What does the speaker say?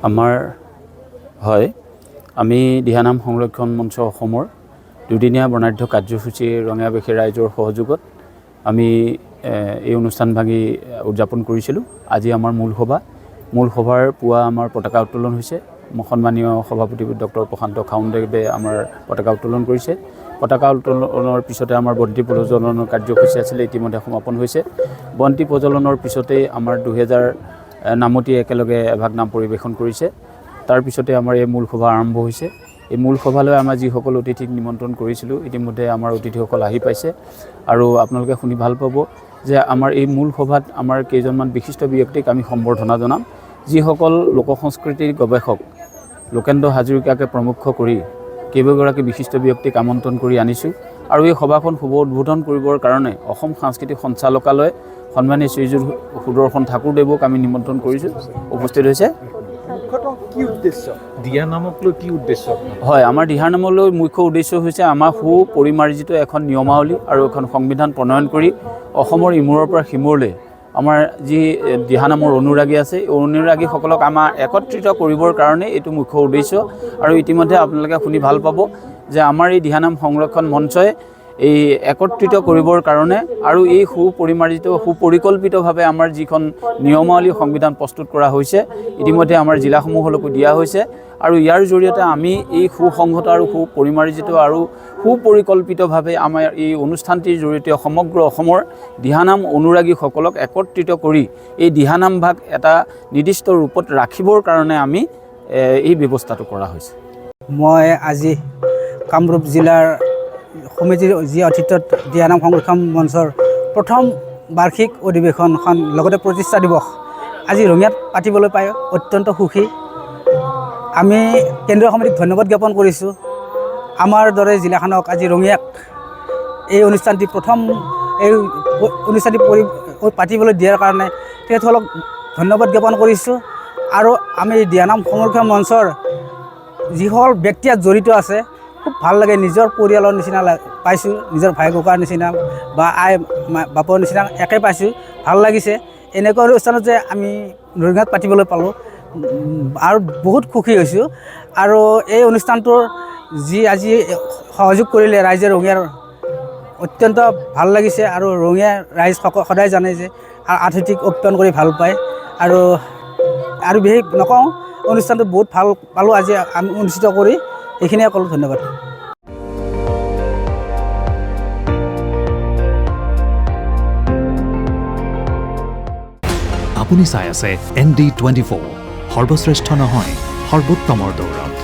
আমাৰ হয় আমি দিহানাম সংৰক্ষণ মঞ্চ অসমৰ দুদিনীয়া বৰ্ণাঢ্য কাৰ্যসূচী ৰঙিয়াবাসী ৰাইজৰ সহযোগত আমি এই অনুষ্ঠানভাগি উদযাপন কৰিছিলোঁ। আজি আমাৰ মূল সভাৰ পুৱা আমাৰ পতাকা উত্তোলন হৈছে। সন্মানীয় সভাপতি ডক্টৰ প্ৰশান্ত খাউণ্ডদেৱে আমাৰ পতাকা উত্তোলন কৰিছে। পতাকা উত্তোলনৰ পিছতে আমাৰ বন্তি প্ৰজ্বলনৰ কাৰ্যসূচী আছিলে, ইতিমধ্যে সমাপন হৈছে। বন্তি প্ৰজ্বলনৰ পিছতেই আমাৰ 2000 নামতি একেলগে এভাগ নাম পৰিৱেশন কৰিছে। তাৰ পিছতে আমাৰ এই মূল সভা আৰম্ভ হৈছে। এই মূল সভালৈ আমাৰ যিসকল অতিথিক নিমন্ত্ৰণ কৰিছিলোঁ, ইতিমধ্যে আমাৰ অতিথিসকল আহি পাইছে আৰু আপোনালোকে শুনি ভাল পাব যে আমাৰ এই মূল সভাত আমাৰ কেইজনমান বিশিষ্ট ব্যক্তিক আমি সম্বৰ্ধনা জনাম। যিসকল লোক সংস্কৃতিৰ গৱেষক লোকেন্দ্ৰ হাজৰিকাকে প্ৰমুখ কৰি কেইবাগৰাকী বিশিষ্ট ব্যক্তিক আমন্ত্ৰণ কৰি আনিছোঁ আৰু এই সভাখন শুভ উদ্বোধন কৰিবৰ কাৰণে অসম সাংস্কৃতিক সঞ্চালকালয় সন্মানীয় শ্ৰীযুত সুদৰ্শন ঠাকুৰদেৱক আমি নিমন্ত্ৰণ কৰিছোঁ। উপস্থিত হৈছে। কি উদ্দেশ্য দিহানামক লৈ কি উদ্দেশ্য? হয়, আমাৰ দিহানামলৈ মুখ্য উদ্দেশ্য হৈছে আমাৰ সুপৰিমাৰ্জিত এখন নিয়মাৱলী আৰু এখন সংবিধান প্ৰণয়ন কৰি অসমৰ ইমূৰৰ পৰা সিমূৰলৈ আমাৰ যি দিহানামৰ অনুৰাগী আছে, এই অনুৰাগীসকলক আমাৰ একত্ৰিত কৰিবৰ কাৰণে এইটো মুখ্য উদ্দেশ্য। আৰু ইতিমধ্যে আপোনালোকে শুনি ভাল পাব যে আমাৰ এই দিহানাম সংৰক্ষণ মঞ্চই এই একত্ৰিত কৰিবৰ কাৰণে আৰু এই সুপৰিমাৰ্জিত সুপৰিকল্পিতভাৱে আমাৰ যিখন নিয়মাৱলী সংবিধান প্ৰস্তুত কৰা হৈছে, ইতিমধ্যে আমাৰ জিলাসমূহলৈকো দিয়া হৈছে। আৰু ইয়াৰ জৰিয়তে আমি এই সুসংহত আৰু সুপৰিমাৰ্জিত আৰু সুপৰিকল্পিতভাৱে আমাৰ এই অনুষ্ঠানটিৰ জৰিয়তে সমগ্ৰ অসমৰ দিহানাম অনুৰাগীসকলক একত্ৰিত কৰি এই দিহানাম ভাগ এটা নিৰ্দিষ্ট ৰূপত ৰাখিবৰ কাৰণে আমি এই ব্যৱস্থাটো কৰা হৈছে। মই আজি কামৰূপ জিলাৰ সমিতিৰ যি অতিথ্যত দিহানাম সংৰক্ষণ মঞ্চৰ প্ৰথম বাৰ্ষিক অধিৱেশনখন লগতে প্ৰতিষ্ঠা দিৱস আজি ৰঙিয়াত পাতিবলৈ পাই অত্যন্ত সুখী। আমি কেন্দ্ৰীয় সমিতিক ধন্যবাদ জ্ঞাপন কৰিছোঁ। আমাৰ দৰে জিলাখনক আজি ৰঙিয়াক এই অনুষ্ঠানটি পাতিবলৈ দিয়াৰ কাৰণে তেখেতসকলক ধন্যবাদ জ্ঞাপন কৰিছোঁ। আৰু আমি দিহানাম সংৰক্ষণ মঞ্চৰ যিসকল ব্যক্তি ইয়াত জড়িত আছে, খুব ভাল লাগে। নিজৰ পৰিয়ালৰ নিচিনা পাইছোঁ, নিজৰ ভাই ককাৰ নিচিনা বা আই বাপৰ নিচিনা একে পাইছোঁ, ভাল লাগিছে। এনেকুৱা অনুষ্ঠানত যে আমি ৰঙিয়াত পাতিবলৈ পালোঁ আৰু বহুত সুখী হৈছোঁ। আৰু এই অনুষ্ঠানটোৰ যি আজি সহযোগ কৰিলে ৰাইজে ৰঙিয়াৰ অত্যন্ত ভাল লাগিছে। আৰু ৰঙিয়াৰ ৰাইজ সদায় জানে যে আতিথ্যক আপ্যায়ন কৰি ভাল পায়। আৰু বিশেষ নকওঁ, অনুষ্ঠানটো বহুত ভাল পালোঁ আজি আমি অনুষ্ঠিত কৰি। এইখিনিয়ে ক'লোঁ, ধন্যবাদ। আপুনি চাই আছে ND24, সৰ্বশ্ৰেষ্ঠ নহয় সৰ্বোত্তমৰ দৌৰত।